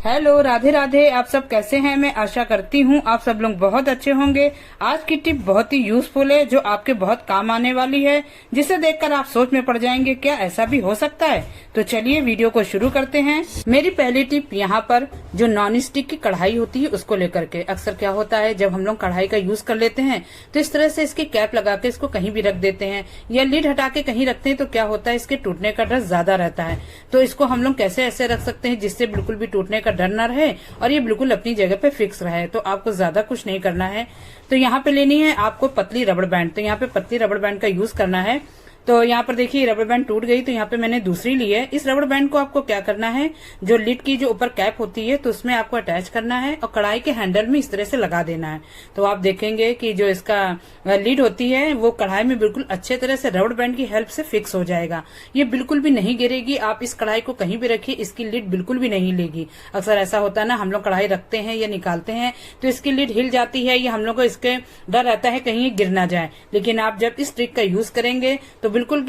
Hello, Radhe Radhe. आप सब कैसे हैं? मैं आशा करती हूँ आप सब लोग बहुत अच्छे होंगे। आज की टिप बहुत ही यूजफुल है, जो आपके बहुत काम आने वाली है, जिसे देखकर आप सोच में पड़ जाएंगे क्या ऐसा भी हो सकता है। तो चलिए वीडियो को शुरू करते हैं। मेरी पहली टिप यहाँ पर जो नॉन स्टिक की कढ़ाई होती है उसको लेकर के। अक्सर क्या होता है, जब हम लोग कढ़ाई का यूज कर लेते हैं तो इस तरह से इसकी कैप लगा के इसको कहीं भी रख देते हैं या लीड हटा के कहीं रखते हैं, तो क्या होता है इसके टूटने का डर ज्यादा रहता है। तो इसको हम लोग कैसे ऐसे रख सकते हैं जिससे बिल्कुल भी टूटने का डर न रहे और ये बिल्कुल अपनी जगह पे फिक्स रहे। तो आपको ज्यादा कुछ नहीं करना है। तो यहाँ पे लेनी है आपको पतली रबड़ बैंड। तो यहाँ पे पतली रबड़ बैंड का यूज करना है। तो यहाँ पर देखिए रबड़ बैंड टूट गई, तो यहाँ पे मैंने दूसरी ली है। इस रबड़ बैंड को आपको क्या करना है, जो लिड की जो ऊपर कैप होती है तो उसमें आपको अटैच करना है और कढ़ाई के हैंडल में इस तरह से लगा देना है। तो आप देखेंगे कि जो इसका लिड होती है वो कढ़ाई में बिल्कुल अच्छे तरह से रबड़ बैंड की हेल्प से फिक्स हो जाएगा। ये बिल्कुल भी नहीं गिरेगी। आप इस कढ़ाई को कहीं भी रखिए, इसकी लिड बिल्कुल भी नहीं लेगी। अक्सर ऐसा होता है ना, हम लोग कढ़ाई रखते हैं या निकालते हैं तो इसकी लिड हिल जाती है, या हम लोग को इसके डर रहता है कहीं ये गिर ना जाए। लेकिन आप जब इस ट्रिक का यूज करेंगे तो बिल्कुल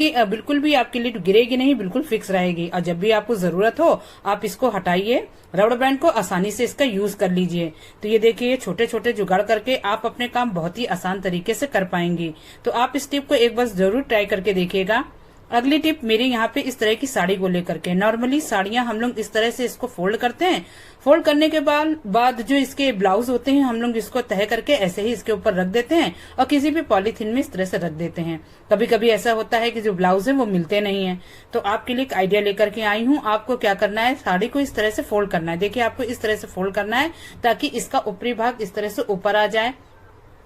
भी आपकी लिड गिरेगी नहीं, बिल्कुल फिक्स रहेगी। और जब भी आपको जरूरत हो आप इसको हटाइए, रबड़ बैंड को आसानी से इसका यूज कर लीजिए। तो ये देखिए छोटे छोटे जुगाड़ करके आप अपने काम बहुत ही आसान तरीके से कर पाएंगी। तो आप इस टिप को एक बार जरूर ट्राई करके देखिएगा। अगली टिप मेरे यहाँ पे इस तरह की साड़ी को लेकर के। नॉर्मली साड़ियां हम लोग इस तरह से इसको फोल्ड करते हैं। फोल्ड करने के बाद जो इसके ब्लाउज होते हैं हम लोग इसको तह करके ऐसे ही इसके ऊपर रख देते हैं और किसी भी पॉलीथीन में इस तरह से रख देते हैं। कभी कभी ऐसा होता है कि जो ब्लाउज है वो मिलते नहीं है। तो आपके लिए एक आइडिया लेकर के आई हूँ। आपको क्या करना है, साड़ी को इस तरह से फोल्ड करना है। देखिए आपको इस तरह से फोल्ड करना है ताकि इसका ऊपरी भाग इस तरह से ऊपर आ जाए।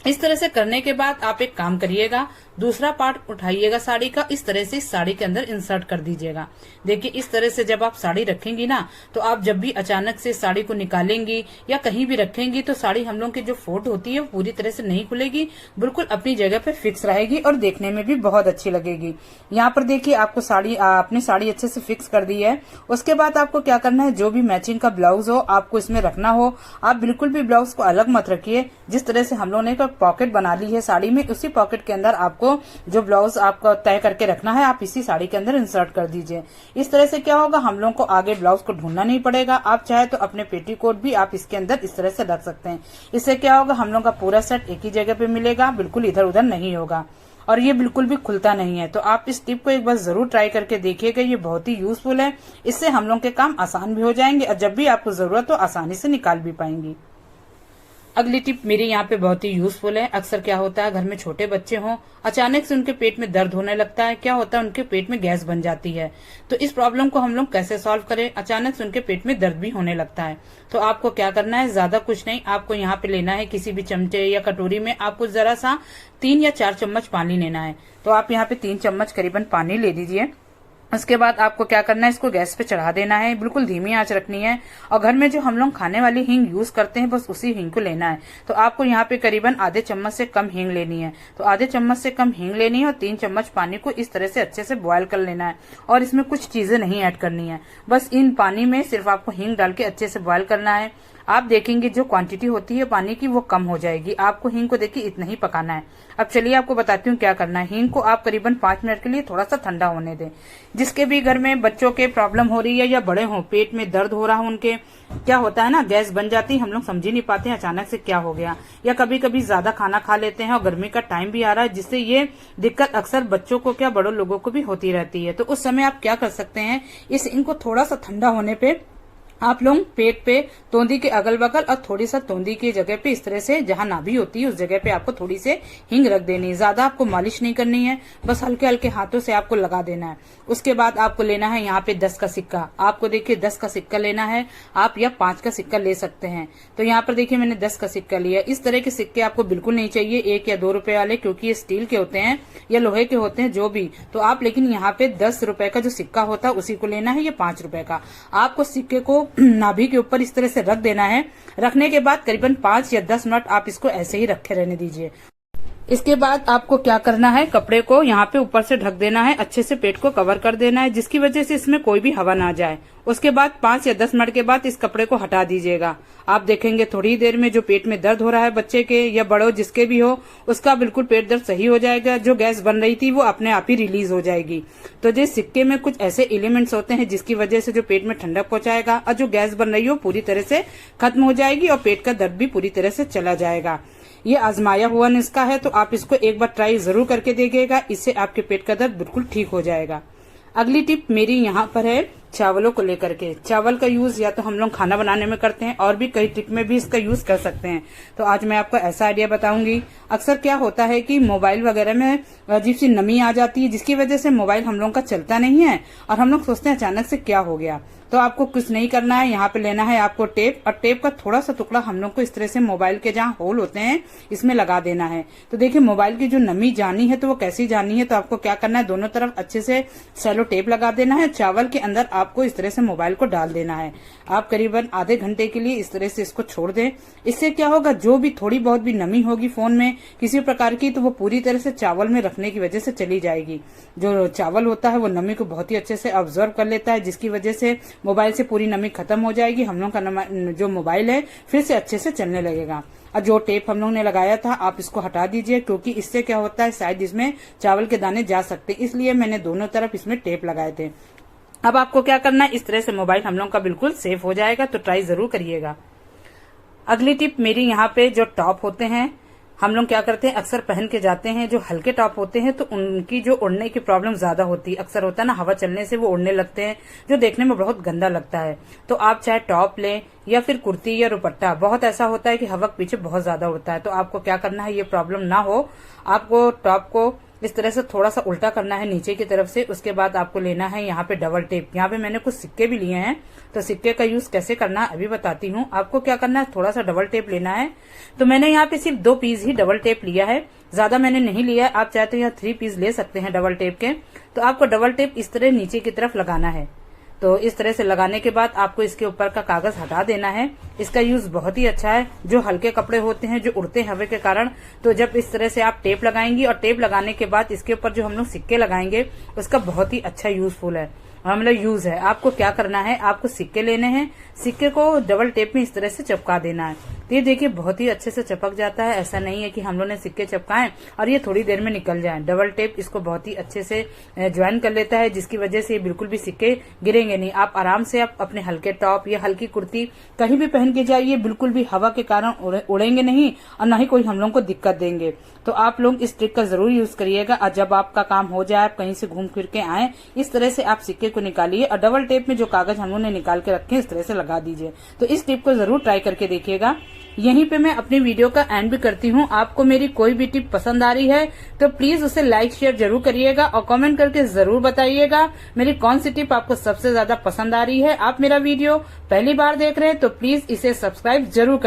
इस तरह से करने के बाद आप एक काम करिएगा, दूसरा पार्ट उठाइएगा साड़ी का, इस तरह से साड़ी के अंदर इंसर्ट कर दीजिएगा। देखिए इस तरह से जब आप साड़ी रखेंगी ना, तो आप जब भी अचानक से साड़ी को निकालेंगी या कहीं भी रखेंगी तो साड़ी हम लोग की जो फोल्ड होती है वो पूरी तरह से नहीं खुलेगी, बिल्कुल अपनी जगह पे फिक्स रहेगी और देखने में भी बहुत अच्छी लगेगी। यहाँ पर देखिए आपको अपनी साड़ी अच्छे से फिक्स कर दी है। उसके बाद आपको क्या करना है, जो भी मैचिंग का ब्लाउज हो आपको इसमें रखना हो, आप बिल्कुल भी ब्लाउज को अलग मत रखिए। जिस तरह से हम लोगों ने पॉकेट बना ली है साड़ी में, उसी पॉकेट के अंदर आपको जो ब्लाउज आपको तय करके रखना है आप इसी साड़ी के अंदर इंसर्ट कर दीजिए। इस तरह से क्या होगा, हम लोगों को आगे ब्लाउज को ढूंढना नहीं पड़ेगा। आप चाहे तो अपने पेटीकोट भी आप इसके अंदर इस तरह से रख सकते हैं। इससे क्या होगा, हम लोगों का पूरा सेट एक ही जगह पे मिलेगा, बिल्कुल इधर उधर नहीं होगा और ये बिल्कुल भी खुलता नहीं है। तो आप इस टिप को एक बार जरूर ट्राई करके देखिएगा, ये बहुत ही यूजफुल है। इससे हम लोग के काम आसान भी हो जाएंगे और जब भी आपको जरूरत हो आसानी से निकाल भी पाएंगी। अगली टिप मेरे यहाँ पे बहुत ही यूजफुल है। अक्सर क्या होता है, घर में छोटे बच्चे हों, अचानक से उनके पेट में दर्द होने लगता है। क्या होता है, उनके पेट में गैस बन जाती है। तो इस प्रॉब्लम को हम लोग कैसे सॉल्व करें, अचानक से उनके पेट में दर्द भी होने लगता है। तो आपको क्या करना है, ज्यादा कुछ नहीं, आपको यहाँ पे लेना है किसी भी चमचे या कटोरी में आपको जरा सा 3 या 4 चम्मच पानी लेना है। तो आप यहाँ पे 3 चम्मच करीबन पानी ले लीजिए। उसके बाद आपको क्या करना है, इसको गैस पे चढ़ा देना है, बिल्कुल धीमी आंच रखनी है। और घर में जो हम लोग खाने वाली हींग यूज करते हैं बस उसी हींग को लेना है। तो आपको यहाँ पे करीबन आधे चम्मच से कम हींग लेनी है। तो आधे चम्मच से कम हींग लेनी है और 3 चम्मच पानी को इस तरह से अच्छे से बॉयल कर लेना है। और इसमें कुछ चीजें नहीं ऐड करनी है, बस इन पानी में सिर्फ आपको हींग डाल के अच्छे से बॉयल करना है। आप देखेंगे जो क्वांटिटी होती है पानी की वो कम हो जाएगी। आपको हींग को देखिए इतना ही पकाना है। अब चलिए आपको बताती हूँ क्या करना है। हींग को आप करीबन 5 मिनट के लिए थोड़ा सा ठंडा होने दें। जिसके भी घर में बच्चों के प्रॉब्लम हो रही है या बड़े हों, पेट में दर्द हो रहा हो उनके, क्या होता है ना, गैस बन जाती है, हम लोग समझ ही नहीं पाते हैं अचानक से क्या हो गया, या कभी कभी ज्यादा खाना खा लेते हैं और गर्मी का टाइम भी आ रहा है, जिससे ये दिक्कत अक्सर बच्चों को क्या बड़ों लोगों को भी होती रहती है। तो उस समय आप क्या कर सकते हैं, इस इनको थोड़ा सा ठंडा होने पे आप लोग पेट पे, तोंदी के अगल बगल और थोड़ी सा तोंदी की जगह पे इस तरह से जहां नाभि होती है उस जगह पे आपको थोड़ी से हींग रख देनी है। ज्यादा आपको मालिश नहीं करनी है, बस हल्के हल्के हाथों से आपको लगा देना है। उसके बाद आपको लेना है यहाँ पे 10 का सिक्का। आपको देखिए 10 का सिक्का लेना है आप, या 5 का सिक्का ले सकते हैं। तो यहाँ पर देखिए मैंने 10 का सिक्का लिया। इस तरह के सिक्के आपको बिल्कुल नहीं चाहिए 1 या 2 रुपए वाले, क्योंकि ये स्टील के होते हैं या लोहे के होते हैं जो भी। तो आप लेकिन यहाँ पे 10 रुपए का जो सिक्का होता है उसी को लेना है, या 5 रुपए का। आपको सिक्के को नाभि के ऊपर इस तरह से रख देना है। रखने के बाद करीबन 5 या 10 मिनट आप इसको ऐसे ही रखे रहने दीजिए। इसके बाद आपको क्या करना है, कपड़े को यहाँ पे ऊपर से ढक देना है, अच्छे से पेट को कवर कर देना है, जिसकी वजह से इसमें कोई भी हवा ना जाए। उसके बाद 5 या 10 मिनट के बाद इस कपड़े को हटा दीजिएगा। आप देखेंगे थोड़ी देर में जो पेट में दर्द हो रहा है बच्चे के या बड़ों जिसके भी हो, उसका बिल्कुल पेट दर्द सही हो जाएगा। जो गैस बन रही थी वो अपने आप ही रिलीज हो जाएगी। तो जिस सिक्के में कुछ ऐसे एलिमेंट्स होते हैं जिसकी वजह से जो पेट में ठंडक पहुंचाएगा और जो गैस बन रही हो पूरी तरह से खत्म हो जाएगी और पेट का दर्द भी पूरी तरह से चला जाएगा। ये आजमाया हुआ नुस्खा है, तो आप इसको एक बार ट्राई जरूर करके देखिएगा। इससे आपके पेट का दर्द बिल्कुल ठीक हो जाएगा। अगली टिप मेरी यहाँ पर है चावलों को लेकर के। चावल का यूज या तो हम लोग खाना बनाने में करते हैं और भी कई ट्रिक में भी इसका यूज कर सकते हैं। तो आज मैं आपको ऐसा आइडिया बताऊंगी। अक्सर क्या होता है कि मोबाइल वगैरह में अजीब सी नमी आ जाती है, जिसकी वजह से मोबाइल हम लोग का चलता नहीं है और हम लोग सोचते हैं अचानक से क्या हो गया। तो आपको कुछ नहीं करना है, यहाँ पे लेना है आपको टेप, और टेप का थोड़ा सा टुकड़ा हम लोग को इस तरह से मोबाइल के जहाँ होल होते हैं इसमें लगा देना है। तो देखिए मोबाइल की जो नमी जानी है तो वो कैसी जानी है, तो आपको क्या करना है, दोनों तरफ अच्छे से सेलो टेप लगा देना है। चावल के अंदर आपको इस तरह से मोबाइल को डाल देना है। आप करीबन आधे घंटे के लिए इस तरह से इसको छोड़ दें। इससे क्या होगा, जो भी थोड़ी बहुत भी नमी होगी फोन में किसी प्रकार की, तो वो पूरी तरह से चावल में रखने की वजह से चली जाएगी। जो चावल होता है वो नमी को बहुत ही अच्छे से ऑब्जर्व कर लेता है, जिसकी वजह से मोबाइल से पूरी नमी खत्म हो जाएगी। हम लोग का जो मोबाइल है फिर से अच्छे से चलने लगेगा। और जो टेप हम लोग ने लगाया था आप इसको हटा दीजिए, क्योंकि इससे क्या होता है शायद इसमें चावल के दाने जा सकते, इसलिए मैंने दोनों तरफ इसमें टेप लगाए थे। अब आपको क्या करना है, इस तरह से मोबाइल हम लोग का बिल्कुल सेफ हो जाएगा। तो ट्राई जरूर करिएगा। अगली टिप मेरी यहाँ पे जो टॉप होते हैं हम लोग क्या करते हैं, अक्सर पहन के जाते हैं, जो हल्के टॉप होते हैं तो उनकी जो उड़ने की प्रॉब्लम ज्यादा होती है। अक्सर होता है ना, हवा चलने से वो उड़ने लगते हैं, जो देखने में बहुत गंदा लगता है। तो आप चाहे टॉप लें या फिर कुर्ती या दुपट्टा, बहुत ऐसा होता है कि हवा पीछे बहुत ज्यादा उड़ता है। तो आपको क्या करना है, ये प्रॉब्लम ना हो, आपको टॉप को इस तरह से थोड़ा सा उल्टा करना है नीचे की तरफ से। उसके बाद आपको लेना है यहाँ पे डबल टेप। यहाँ पे मैंने कुछ सिक्के भी लिए हैं, तो सिक्के का यूज कैसे करना है अभी बताती हूँ। आपको क्या करना है, थोड़ा सा डबल टेप लेना है। तो मैंने यहाँ पे सिर्फ 2 पीस ही डबल टेप लिया है, ज्यादा मैंने नहीं लिया है। आप चाहे तो यहाँ 3 पीस ले सकते हैं डबल टेप के। तो आपको डबल टेप इस तरह नीचे की तरफ लगाना है। तो इस तरह से लगाने के बाद आपको इसके ऊपर का कागज हटा देना है। इसका यूज बहुत ही अच्छा है। जो हल्के कपड़े होते हैं जो उड़ते हैं हवा के कारण, तो जब इस तरह से आप टेप लगाएंगी और टेप लगाने के बाद इसके ऊपर जो हम लोग सिक्के लगाएंगे उसका बहुत ही अच्छा यूजफुल है, मतलब यूज है। आपको क्या करना है, आपको सिक्के लेने हैं, सिक्के को डबल टेप में इस तरह से चिपका देना है। तो ये देखिए बहुत ही अच्छे से चिपक जाता है। ऐसा नहीं है कि हम लोग ने सिक्के चिपकाएं और ये थोड़ी देर में निकल जाएं। डबल टेप इसको बहुत ही अच्छे से ज्वाइन कर लेता है, जिसकी वजह से बिल्कुल भी सिक्के गिरेंगे नहीं। आप आराम से आप अपने हल्के टॉप या हल्की कुर्ती कहीं भी पहन के जाइए, बिल्कुल भी हवा के कारण उड़ेंगे नहीं और न ही कोई हम लोग को दिक्कत देंगे। तो आप लोग इस ट्रिक का जरूर यूज करिएगा। और जब आपका काम हो जाए, आप कहीं से घूम फिर के आए, इस तरह से आप सिक्के को निकालिए और डबल टेप में जो कागज हम लोगों ने निकाल के रखे इस तरह से लगा दीजिए। तो इस टिप को जरूर ट्राई करके देखिएगा। यहीं पे मैं अपनी वीडियो का एंड भी करती हूँ। आपको मेरी कोई भी टिप पसंद आ रही है तो प्लीज उसे लाइक शेयर जरूर करिएगा और कमेंट करके जरूर बताइएगा मेरी कौन सी टिप आपको सबसे ज्यादा पसंद आ रही है। आप मेरा वीडियो पहली बार देख रहे हैं तो प्लीज इसे सब्सक्राइब जरूर कर